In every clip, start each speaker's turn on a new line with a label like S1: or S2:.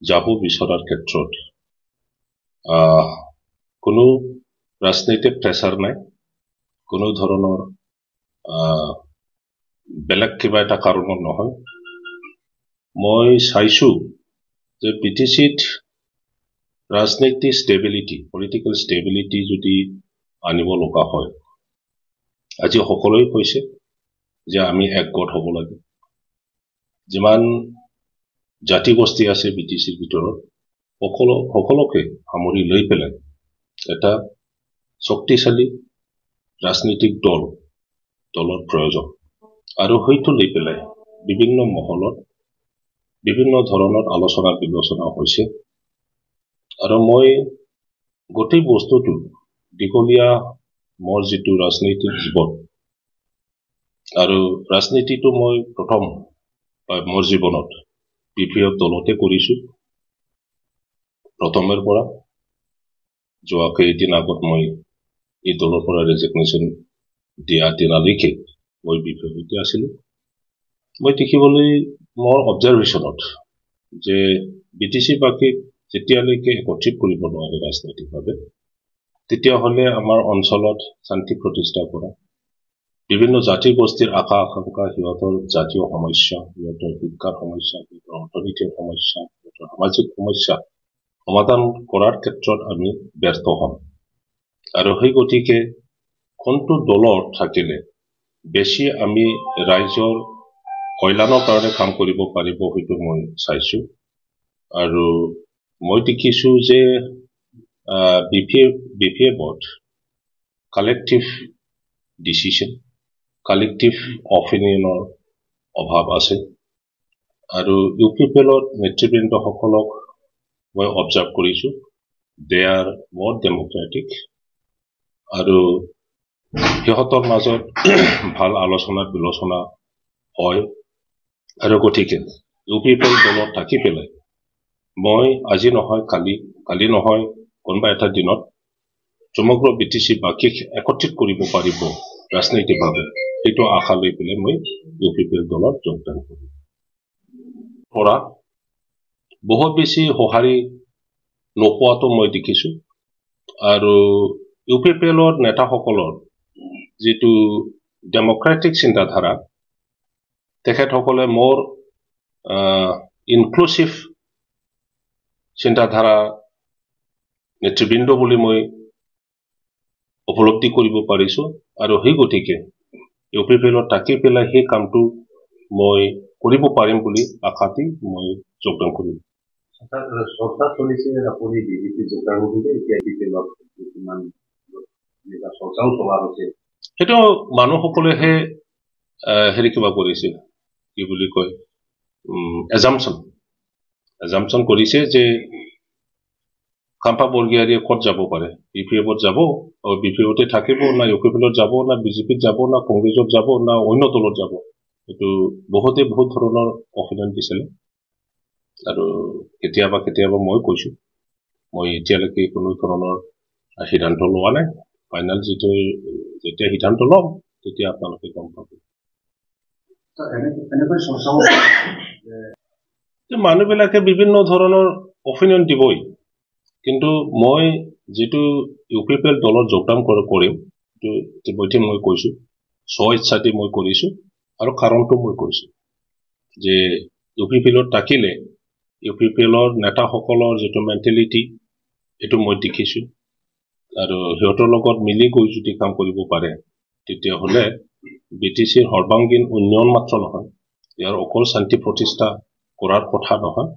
S1: যাব বিচৰাৰ ক্ষেত্ৰত কোনো ৰাজনৈতিক প্ৰেছাৰ নাই, কোনো ধৰণৰ বেলেগ কিবা এটা কাৰণত নহয়। মই চাইছো যে BTCত ৰাজনৈতিক ষ্টেবিলিটি, পলিটিকেল ষ্টেবিলিটি যদি আনিব লগা হয়, আজি সকলোৱে কৈছে যে আমি একগোট হ'ব লাগে। যিমান জাতি-গোষ্ঠী আছে BTCৰ ভিতৰত সকলোকে সামৰি লৈ পেলাই এটা শক্তিশালী ৰাজনৈতিক দলৰ প্ৰয়োজন। আৰু হয়তো লৈ পেলাই বিভিন্ন মহলত বিভিন্ন ধৰণৰ আলোচনা বিলোচনা হৈছে। আৰু মই গোটেই বস্তুটো দীঘলীয়া মোৰ যিটো ৰাজনৈতিক জীৱন, আৰু ৰাজনীতিটো মই প্ৰথম মোৰ জীৱনত BPF দলতে কৰিছো। প্ৰথমৰ পৰা যোৱা কেইদিন আগত মই এই দলৰ পৰা ৰেজিগনেশ্যন দিয়া দিনালৈকে মই BPFতে আছিলো। মই দেখিবলৈ মোৰ অবজাৰভেশ্যনত যে BTC বাকীক যেতিয়ালৈকে একত্ৰিত কৰিব নোৱাৰে ৰাজনৈতিকভাৱে, তেতিয়াহ'লে আমাৰ অঞ্চলত শান্তি প্ৰতিষ্ঠা কৰা, বিভিন্ন জাতি গোষ্ঠীৰ আশা আকাংক্ষা, সিহঁতৰ জাতীয় সমস্যা, সিহঁতৰ শিক্ষাৰ সমস্যা, সিহঁতৰ অৰ্থনীতিৰ সমস্যা, সিহঁতৰ সামাজিক সমস্যা সমাধান কৰাৰ ক্ষেত্ৰত আমি ব্যৰ্থ হ'ম। আৰু সেই গতিকে কোনটো দলৰ থাকিলে বেছি আমি ৰাইজৰ কল্যাণৰ কাৰণে কাম কৰিব পাৰিব, সেইটো মই চাইছো। আৰু মই দেখিছো যে BPFত কালেক্টিভ ডিচিশ্যন, কালেক্টিভ অপিনিয়নৰ অভাৱ আছে। আৰু UPPLত নেতৃবৃন্দসকলক মই অবজাৰ্ভ কৰিছো, দে আৰ মোৰ ডেমক্ৰেটিক, আৰু সিহঁতৰ মাজত ভাল আলোচনা বিলোচনা হয়। আৰু গতিকে UPPL দলত থাকি পেলাই মই আজি নহয় কালি নহয় কোনোবা এটা দিনত সমগ্ৰ BTC বাকীক একত্ৰিত কৰিব পাৰিব ৰাজনৈতিকভাৱে, সেইটো আশা লৈ পেলাই মই UPPL দলত যোগদান কৰিম। পৰা বহুত বেছি সঁহাৰি নোপোৱাটো মই দেখিছো। আৰু UPPLৰ নেতাসকলৰ যিটো ডেমক্ৰেটিক চিন্তাধাৰা, তেখেতসকলে মোৰ ইনক্লুচিভ চিন্তাধাৰা নেতৃবৃন্দ বুলি মই উপলব্ধি কৰিব পাৰিছো। আৰু সেই গতিকে UPPLত থাকি পেলাই সেই কামটো মই কৰিব পাৰিম বুলি আশা দি মই যোগদান কৰিম।
S2: চৰ্চা চলিছে আপুনি BJP যোগদান কৰিলে, এতিয়া UPPLত কিমান চৰ্চাও চলা হৈছে।
S1: সেইটো মানুহসকলেহে কিবা কৰিছিল, কি বুলি কয়, এজাম্পচন কৰিছে যে কাম্পা বৰগীয়াৰীয়ে ক'ত যাব পাৰে, BPFত যাব, আৰু BPFতে থাকিব, না UPPLত যাব, না BJPত যাব, না কংগ্ৰেছত যাব, না অন্য দলত যাব। এইটো বহুত ধৰণৰ অপিনিয়ন দিছিলে। আৰু কেতিয়াবা মই কৈছো, মই এতিয়ালৈকে কোনো ধৰণৰ সিদ্ধান্ত লোৱা নাই। ফাইনেল যেতিয়া সিদ্ধান্ত ল'ম তেতিয়া আপোনালোকে গম পাব। মানুহবিলাকে বিভিন্ন ধৰণৰ অপিনিয়ন দিবই, কিন্তু মই যিটো UPPL দলত যোগদান কৰিম, ইতিমধ্যে মই কৈছো, ইচ্ছা দি মই কৰিছো। আৰু কাৰণটো মই কৈছো যে UPPLত থাকিলে UPPLৰ নেতাসকলৰ যিটো মেণ্টেলিটি, এইটো মই দেখিছো। আৰু সিহঁতৰ লগত মিলি গৈ যদি কাম কৰিব পাৰে, তেতিয়াহ'লে BTCৰ সৰ্বাংগীন উন্নয়ন মাত্ৰ নহয়, ইয়াৰ অকল শান্তি প্ৰতিষ্ঠা কৰাৰ কথা নহয়,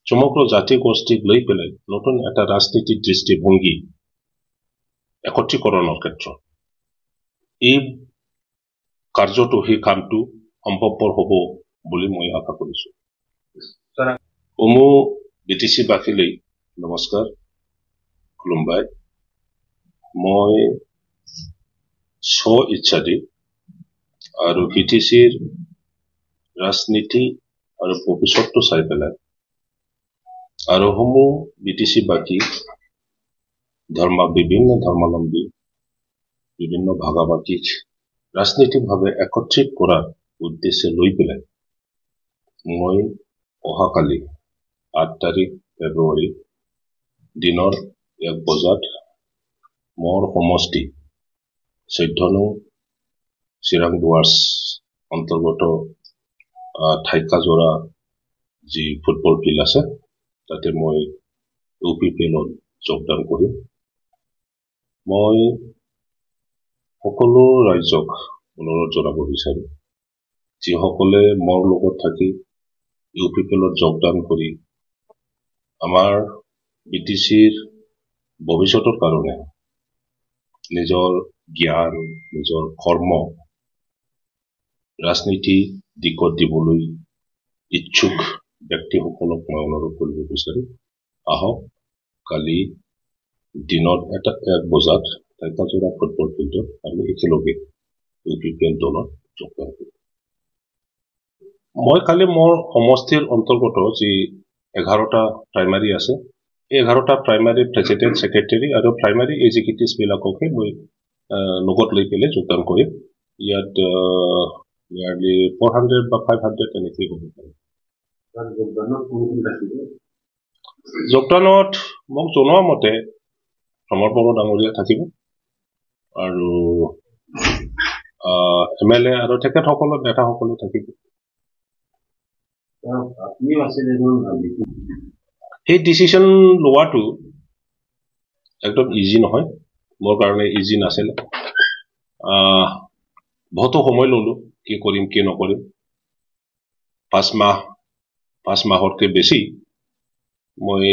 S1: সমগ্ৰ জাতি গোষ্ঠীক লৈ পেলাই নতুন এটা ৰাজনীতিক দৃষ্টিভংগী একত্ৰীকৰণৰ ক্ষেত্ৰত এই কাৰ্যটো, সেই কামটো সম্ভৱপৰ হ'ব বুলি মই আশা কৰিছো। BTC বাকীলৈ নমস্কাৰ, খুলুমবাই। মই ইচ্ছা দি আৰু BTCৰ ৰাজনীতি আৰু ভৱিষ্যতটো চাই পেলাই, আৰু BTC বাকী বিভিন্ন ধৰ্মাৱলম্বী, বিভিন্ন ভাগাভাগীক ৰাজনৈতিকভাৱে একত্ৰিত কৰাৰ উদ্দেশ্যে লৈ পেলাই মই অহাকালি 8 তাৰিখ ফেব্ৰুৱাৰী দিনৰ 1 বজাত মোৰ সমষ্টি 14 নং চিৰাং ডুৱাৰ্ছ অন্তৰ্গত ঠাইকাজোৰা যি ফুটবল ফিল্ড আছে তাতে মই UPPLত যোগদান কৰিম। মই সকলো ৰাইজক অনুৰোধ জনাব বিচাৰো যিসকলে মোৰ লগত থাকি UPPLত যোগদান কৰি আমাৰ BTCৰ ভৱিষ্যতৰ কাৰণে নিজৰ জ্ঞান নিজৰ কৰ্ম ৰাজনীতি দিশত দিবলৈ ইচ্ছুক ব্যক্তিসকলক মই অনুৰোধ কৰিব বিচাৰো আহক কালি দিনত 1 বজাত ঠাইকাজোৰা ফুটবল ফিল্ডত আমি একেলগে UPPL দলত যোগদান কৰিম। মই কালি মোৰ সমষ্টিৰ অন্তৰ্গত যি 11টা প্ৰাইমাৰী আছে এই 11টা প্ৰাইমাৰী প্ৰেচিডেণ্ট ছেক্ৰেটাৰী আৰু প্ৰাইমাৰী এক্সিকিউটিভছ বিলাককে মই লগত লৈ পেলাই যোগদান কৰিম। ইয়াত নিয়াৰলি 400 বা 500 এনেকৈ হ'ব পাৰে। যোগদানত মোক জনোৱা মতে প্ৰমোদ বড়ো ডাঙৰীয়া থাকিব আৰু MLA আৰু তেখেতসকলৰ নেতাসকলে থাকিব। এই ডিচিশ্যন লোৱাটো একদম ইজি নহয়, মোৰ কাৰণে ইজি নাছিলে। বহুতো সময় ললো কি কৰিম কি নকৰিম। 5 মাহতকৈ বেছি মই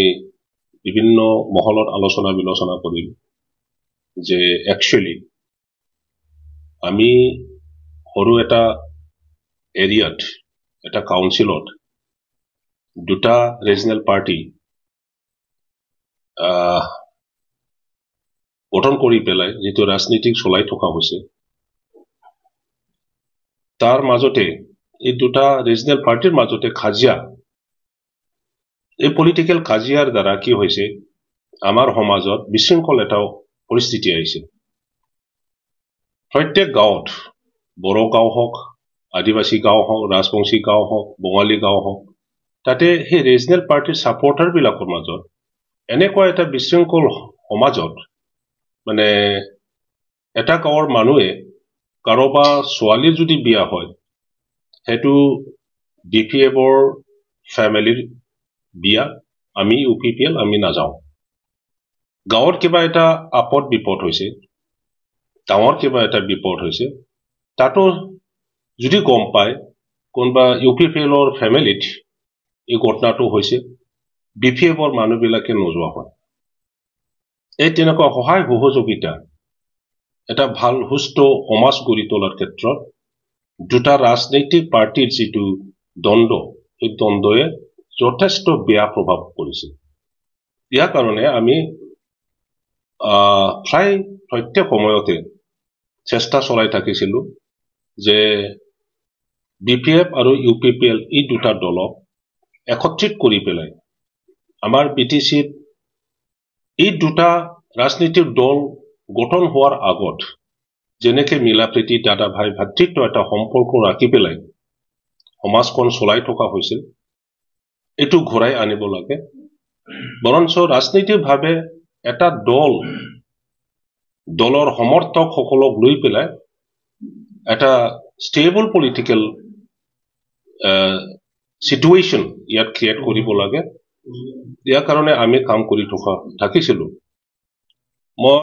S1: বিভিন্ন মহলত আলোচনা বিলোচনা কৰিম যে একচুৱেলি আমি সৰু এটা এৰিয়াত এটা কাউন্সিলত দুটা ৰিজনেল পাৰ্টি গঠন কৰি পেলাই যিটো ৰাজনীতিক চলাই থকা হৈছে তাৰ মাজতে এই দুটা ৰিজনেল পাৰ্টিৰ মাজতে কাজিয়া, এই পলিটিকেল কাজিয়াৰ দ্বাৰা কি হৈছে আমাৰ সমাজত বিশৃংখল এটা পৰিস্থিতি আহিছে। প্ৰত্যেক গাঁৱত বড়ো গাঁও হওক আদিবাসী গাঁও হওক ৰাজবংশী গাঁও হওক বঙালী গাঁও হওক তাতে সেই ৰিজনেল পাৰ্টিৰ ছাপৰ্টাৰ বিলাকৰ মাজত এনেকুৱা এটা বিশৃংখল সমাজত মানে এটা গাঁৱৰ মানুহে কাৰোবাৰ ছোৱালীৰ যদি বিয়া হয় সেইটো DPFৰ ফেমিলিৰ বিয়া, আমি UPPL আমি নাযাওঁ। গাঁৱত কিবা এটা আপদ বিপদ হৈছে, গাঁৱৰ কিবা এটা বিপদ হৈছে, তাতো যদি গম পায় কোনোবা UPPLৰ ফেমিলিত এই ঘটনাটো হৈছে DPFৰ মানুহবিলাকে নোযোৱা হয়। এই তেনেকুৱা সহায় সহযোগিতা এটা ভাল সুস্থ সমাজ গঢ়ি তোলাৰ ক্ষেত্ৰত দুটা ৰাজনৈতিক পাৰ্টিৰ যিটো দ্বন্দ্ব এই দ্বন্দ্বয়ে যথেষ্ট বেয়া প্ৰভাৱ পৰিছে। ইয়াৰ কাৰণে আমি প্ৰায় প্ৰত্যেক সময়তে চেষ্টা চলাই থাকিছিলো যে BPF আৰু UPPL এই দুটা দলক একত্ৰিত কৰি পেলাই আমাৰ BTCত এই দুটা ৰাজনীতিৰ দল গঠন হোৱাৰ আগত যেনেকে মিলাপ্ৰীতি দাদা ভাই ভাতৃত্ব এটা সম্পৰ্ক ৰাখি পেলাই সমাজখন চলাই থকা হৈছিল এইটো ঘূৰাই আনিব লাগে। বৰঞ্চ ৰাজনৈতিকভাৱে এটা দলৰ সমৰ্থকসকলক লৈ পেলাই এটা ষ্টেবল পলিটিকেল সিচুৱেশ্যন ইয়াত ক্ৰিয়েট কৰিব লাগে। ইয়াৰ কাৰণে আমি কাম কৰি থাকিছিলো। মই